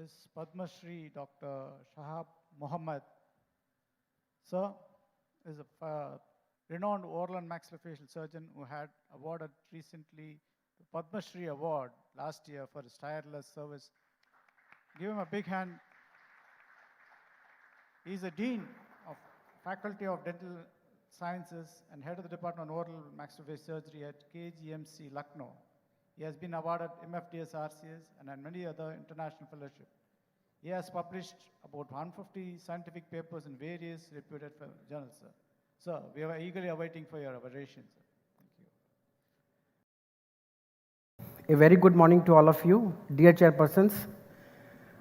is Padma Shri Dr. Shahab Mohammed. Sir is a renowned oral and maxillofacial surgeon who had awarded recently the Padma Shri Award last year for his tireless service. Give him a big hand. He is the Dean of Faculty of Dental Sciences and Head of the Department of Oral and Maxillofacial Surgery at KGMC, Lucknow. He has been awarded MFDS RCS and had many other international fellowships. He has published about 150 scientific papers in various reputed journals, sir. Sir, we are eagerly awaiting for your evaluation, sir. Thank you. A very good morning to all of you, dear chairpersons.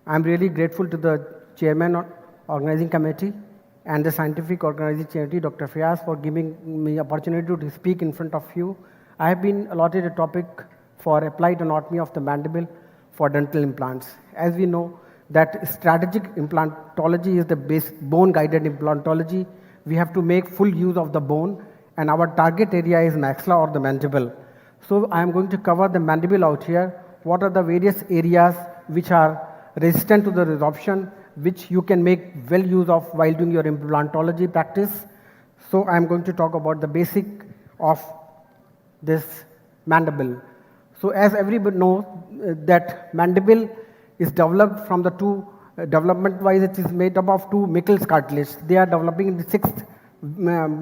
I am really grateful to the chairman of organizing committee and the scientific organizing committee, Dr. Fiaz, for giving me opportunity to speak in front of you. I have been allotted a topic for applied anatomy of the mandible for dental implants. As we know that strategic implantology is the base bone guided implantology. We have to make full use of the bone, and our target area is maxilla or the mandible. So I am going to cover the mandible out here. What are the various areas which are resistant to the resorption, which you can make well use of while doing your implantology practice. So I am going to talk about the basic of this mandible. So as everybody knows that mandible is developed from the two, development-wise it is made up of two Michel's cartilage. They are developing in the 6th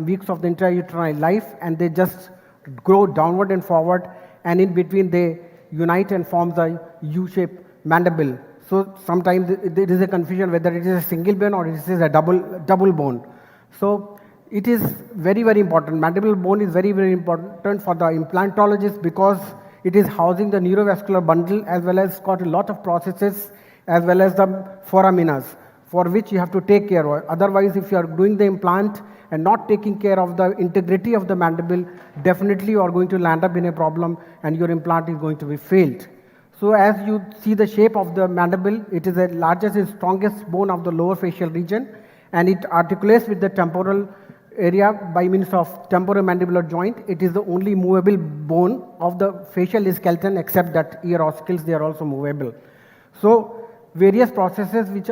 weeks of the intrauterine life, and they just grow downward and forward, and in between they unite and form the U-shaped mandible. So sometimes there is a confusion whether it is a single bone or it is a double bone. So it is very, very important. Mandible bone is very, very important for the implantologist because it is housing the neurovascular bundle as well as got a lot of processes as well as the foraminers for which you have to take care of. Otherwise, if you are doing the implant and not taking care of the integrity of the mandible, definitely you are going to land up in a problem and your implant is going to be failed. So as you see the shape of the mandible, it is the largest and strongest bone of the lower facial region, and it articulates with the temporal area by means of temporomandibular joint. It is the only movable bone of the facial skeleton except that ear ossicles, they are also movable. So various processes which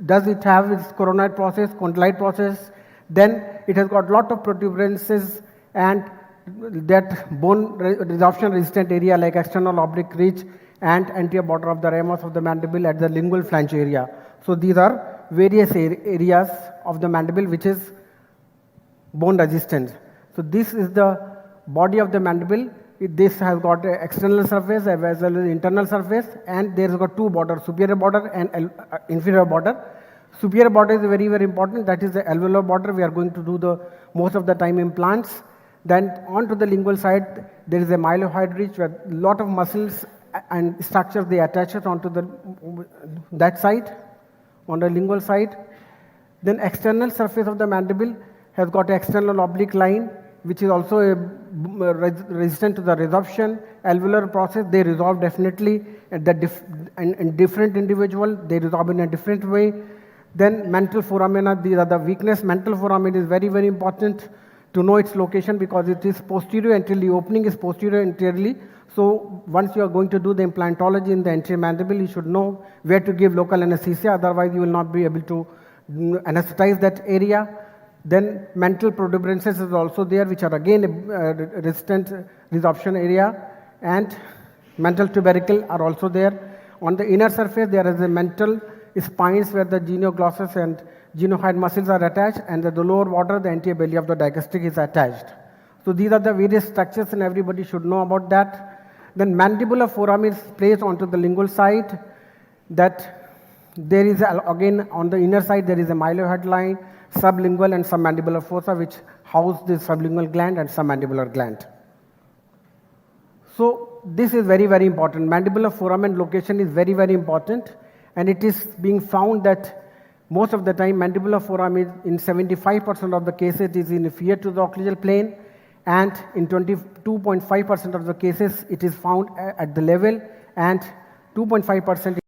does it have its coronoid process, condylite process, then it has got lot of protuberances and that bone resorption resistant area like external oblique ridge and anterior border of the ramus of the mandible at the lingual flange area. So these are various areas of the mandible which is bone resistant. So this is the body of the mandible. This has got an external surface as well as internal surface, and there is got two borders, superior border and inferior border. Superior border is very, very important. That is the alveolar border. We are going to do the most of the time implants. Then onto the lingual side, there is a mylohyoid ridge where a lot of muscles and structures they attach it onto that side, on the lingual side. Then external surface of the mandible has got an external oblique line, which is also resistant to the resorption. Alveolar process, they resolve definitely in different individual, they resolve in a different way. Then mental foramina, these are the weakness. Mental foramina is very, very important to know its location because it is posterior anteriorly, opening is posterior anteriorly. So once you are going to do the implantology in the anterior mandible, you should know where to give local anesthesia, otherwise you will not be able to anesthetize that area. Then mental protuberances is also there, which are again a resistant resorption area, and mental tubercle are also there. On the inner surface, there is a mental spines where the genioglossus and geniohyoid muscles are attached, and the lower border, the anterior belly of the digastric is attached. So these are the various structures, and everybody should know about that. Then mandibular foramen is placed onto the lingual side. That there is again on the inner side there is a mylohyoid line, sublingual and submandibular fossa which house the sublingual gland and submandibular gland. So this is very, very important. Mandibular foramen location is very, very important, and it is being found that most of the time mandibular foramen in 75% of the cases is inferior to the occlusal plane, and in 22.5% of the cases it is found at the level, and 2.5%